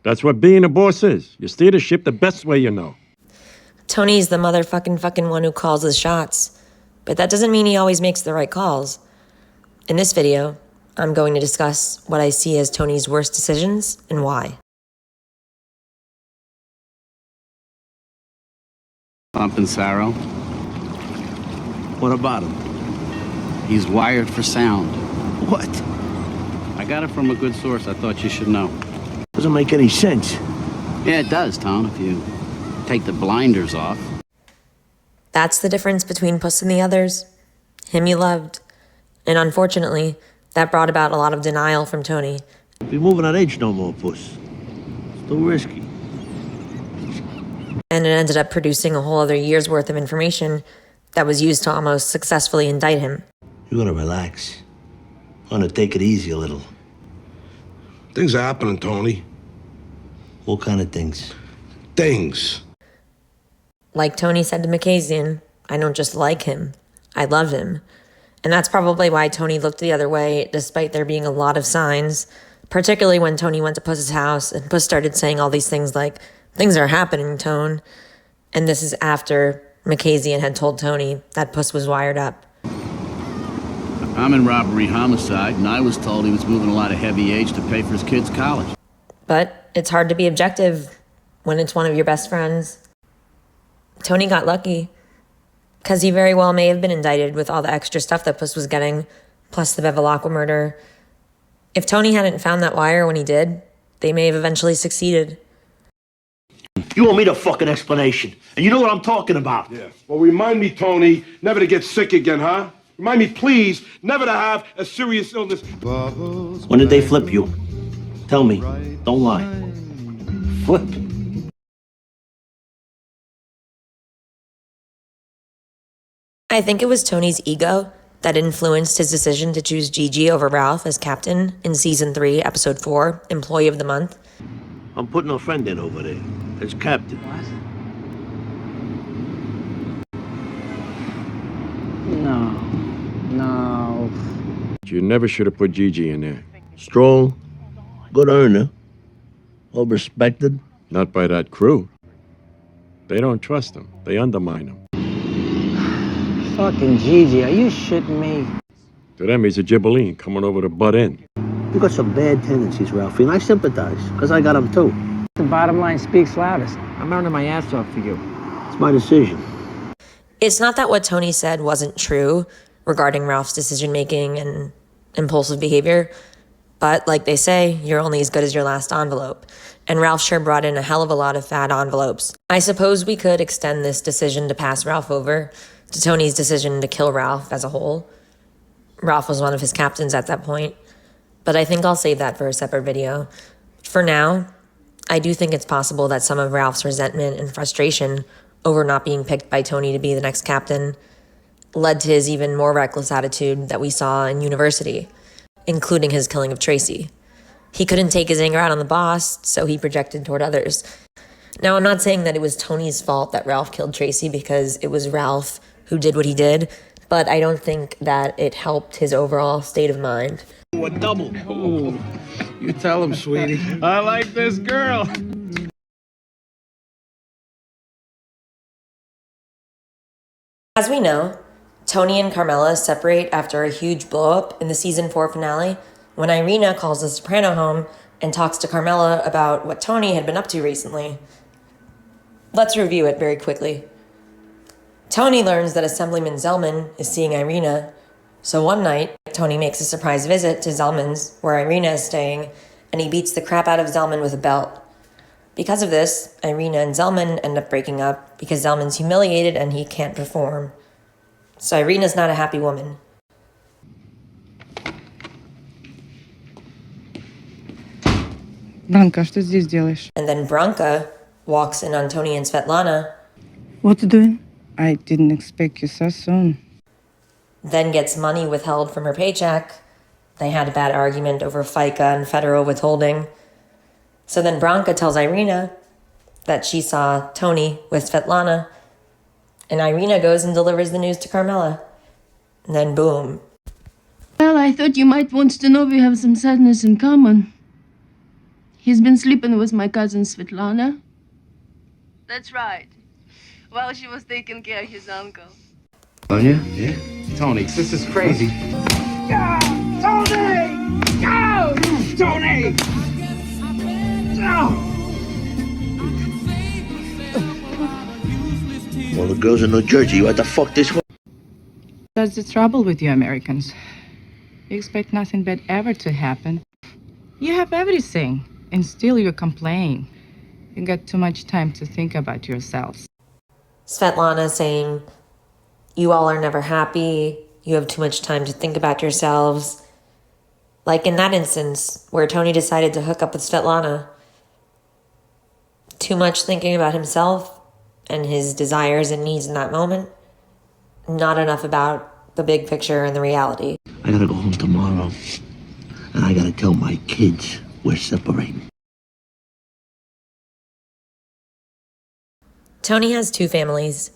That's what being a boss is. You steer the ship the best way you know. Tony's the motherfucking one who calls the shots. But that doesn't mean he always makes the right calls. In this video, I'm going to discuss what I see as Tony's worst decisions and why. Bonpensiero. What about him? He's wired for sound. What? I got it from a good source I thought you should know. Doesn't make any sense. Yeah, it does, Tom, if you take the blinders off. That's the difference between Puss and the others. Him you loved. And unfortunately, that brought about a lot of denial from Tony. Be moving on age no more, Puss. It's too risky. And it ended up producing a whole other year's worth of information that was used to almost successfully indict him. You gotta relax. I'm gonna take it easy a little. Things are happening, Tony. What kind of things? Things. Like Tony said to Makazian, I don't just like him, I love him. And that's probably why Tony looked the other way, despite there being a lot of signs, particularly when Tony went to Puss's house and Puss started saying all these things like, things are happening, Tone. And this is after Makazian had told Tony that Puss was wired up. I'm in robbery homicide, and I was told he was moving a lot of heavy age to pay for his kids' college. But it's hard to be objective when it's one of your best friends. Tony got lucky, because he very well may have been indicted with all the extra stuff that Puss was getting, plus the Bevilacqua murder. If Tony hadn't found that wire when he did, they may have eventually succeeded. You owe me the fucking explanation. And you know what I'm talking about. Yeah. Well, remind me, Tony, never to get sick again, huh? Remind me, please, never to have a serious illness. When did they flip you? Tell me. Don't lie. Flip? I think it was Tony's ego that influenced his decision to choose Gigi over Ralph as captain in Season 3, Episode 4, Employee of the Month. I'm putting a friend in over there as captain. No. You never should have put Gigi in there. Strong, good earner, well respected. Not by that crew. They don't trust him. They undermine him. Fucking Gigi, are you shitting me? To them, he's a gibbeline coming over to butt in. You got some bad tendencies, Ralphie, and I sympathize, because I got them too. The bottom line speaks loudest. I'm earning my ass off for you. It's my decision. It's not that what Tony said wasn't true regarding Ralph's decision-making and impulsive behavior, but like they say, you're only as good as your last envelope. And Ralph sure brought in a hell of a lot of fat envelopes. I suppose we could extend this decision to pass Ralph over to Tony's decision to kill Ralph as a whole. Ralph was one of his captains at that point, but I think I'll save that for a separate video. For now, I do think it's possible that some of Ralph's resentment and frustration over not being picked by Tony to be the next captain led to his even more reckless attitude that we saw in university, including his killing of Tracy. He couldn't take his anger out on the boss, so he projected toward others. Now, I'm not saying that it was Tony's fault that Ralph killed Tracy because it was Ralph who did what he did, but I don't think that it helped his overall state of mind. A double. Ooh, you tell him, sweetie. I like this girl. As we know, Tony and Carmela separate after a huge blow-up in the Season 4 finale when Irina calls the Soprano home and talks to Carmela about what Tony had been up to recently. Let's review it very quickly. Tony learns that Assemblyman Zellman is seeing Irina, so one night, Tony makes a surprise visit to Zellman's, where Irina is staying, and he beats the crap out of Zellman with a belt. Because of this, Irina and Zellman end up breaking up because Zellman's humiliated and he can't perform. So Irina's not a happy woman. Бранка, что здесь делаешь? And then Branka walks in on Tony and Svetlana. What you doing? I didn't expect you so soon. Then gets money withheld from her paycheck. They had a bad argument over FICA and federal withholding. So then Branka tells Irina that she saw Tony with Svetlana, and Irina goes and delivers the news to Carmela. And then boom. Well, I thought you might want to know we have some sadness in common. He's been sleeping with my cousin Svetlana. That's right. While she was taking care of his uncle. Sonia? Yeah? Tony, this is crazy. Go! Tony! Go! Tony! Go! Well, the girls in New Jersey, you had to fuck this one. That's the trouble with you Americans. You expect nothing bad ever to happen. You have everything, and still you complain. You got too much time to think about yourselves. Svetlana saying, you all are never happy, you have too much time to think about yourselves. Like in that instance where Tony decided to hook up with Svetlana. Too much thinking about himself and his desires and needs in that moment. Not enough about the big picture and the reality. I gotta go home tomorrow, and I gotta tell my kids we're separating. Tony has two families,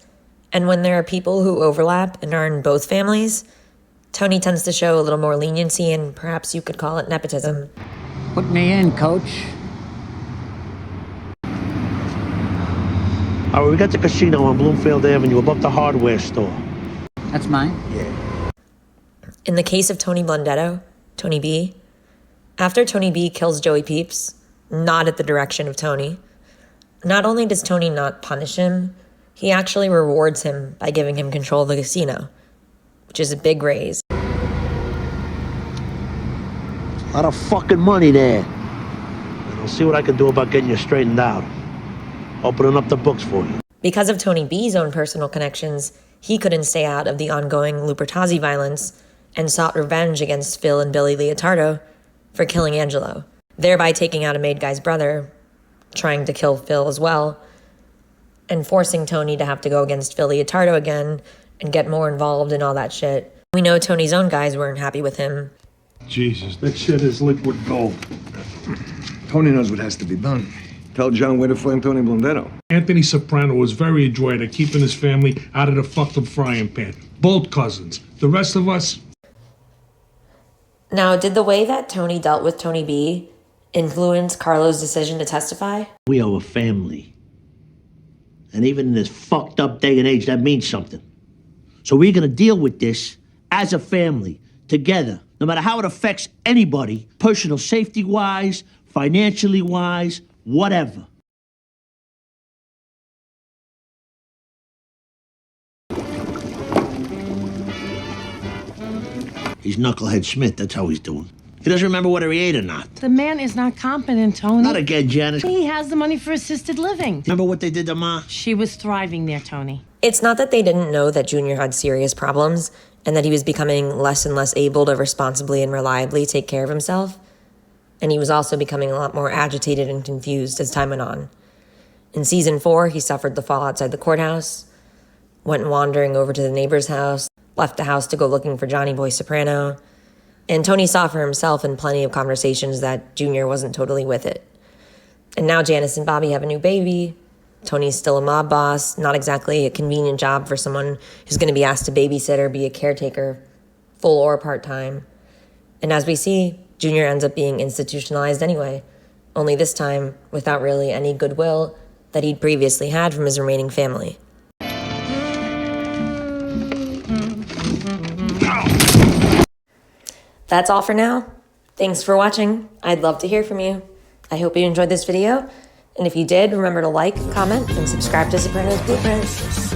and when there are people who overlap and are in both families, Tony tends to show a little more leniency and perhaps you could call it nepotism. Put me in, coach. All right, we got the casino on Bloomfield Avenue above the hardware store. That's mine? Yeah. In the case of Tony Blundetto, Tony B, after Tony B kills Joey Peeps, not at the direction of Tony, not only does Tony not punish him, he actually rewards him by giving him control of the casino, which is a big raise. A lot of fucking money there. And I'll see what I can do about getting you straightened out. Opening up the books for you. Because of Tony B's own personal connections, he couldn't stay out of the ongoing Lupertazzi violence and sought revenge against Phil and Billy Leotardo for killing Angelo, thereby taking out a made guy's brother, trying to kill Phil as well, and forcing Tony to have to go against Phil Leotardo again and get more involved in all that shit. We know Tony's own guys weren't happy with him. Jesus, that shit is liquid gold. Tony knows what has to be done. Tell John where to find Tony Blundetto. Anthony Soprano was very adroit at keeping his family out of the fucked up frying pan. Both cousins. The rest of us... Now, did the way that Tony dealt with Tony B influence Carlo's decision to testify? We are a family. And even in this fucked up day and age, that means something. So we're gonna deal with this as a family, together, no matter how it affects anybody, personal safety-wise, financially-wise, whatever. He's Knucklehead Smith, that's how he's doing. He doesn't remember whether he ate or not. The man is not competent, Tony. Not again, Janice. He has the money for assisted living. Remember what they did to Ma? She was thriving there, Tony. It's not that they didn't know that Junior had serious problems and that he was becoming less and less able to responsibly and reliably take care of himself. And he was also becoming a lot more agitated and confused as time went on. In season 4, he suffered the fall outside the courthouse, went wandering over to the neighbor's house, left the house to go looking for Johnny Boy Soprano, and Tony saw for himself in plenty of conversations that Junior wasn't totally with it. And now Janice and Bobby have a new baby. Tony's still a mob boss, not exactly a convenient job for someone who's going to be asked to babysit or be a caretaker, full or part-time. And as we see, Junior ends up being institutionalized anyway, only this time without really any goodwill that he'd previously had from his remaining family. That's all for now. Thanks for watching. I'd love to hear from you. I hope you enjoyed this video, and if you did, remember to like, comment, and subscribe to Sopranos Blueprints.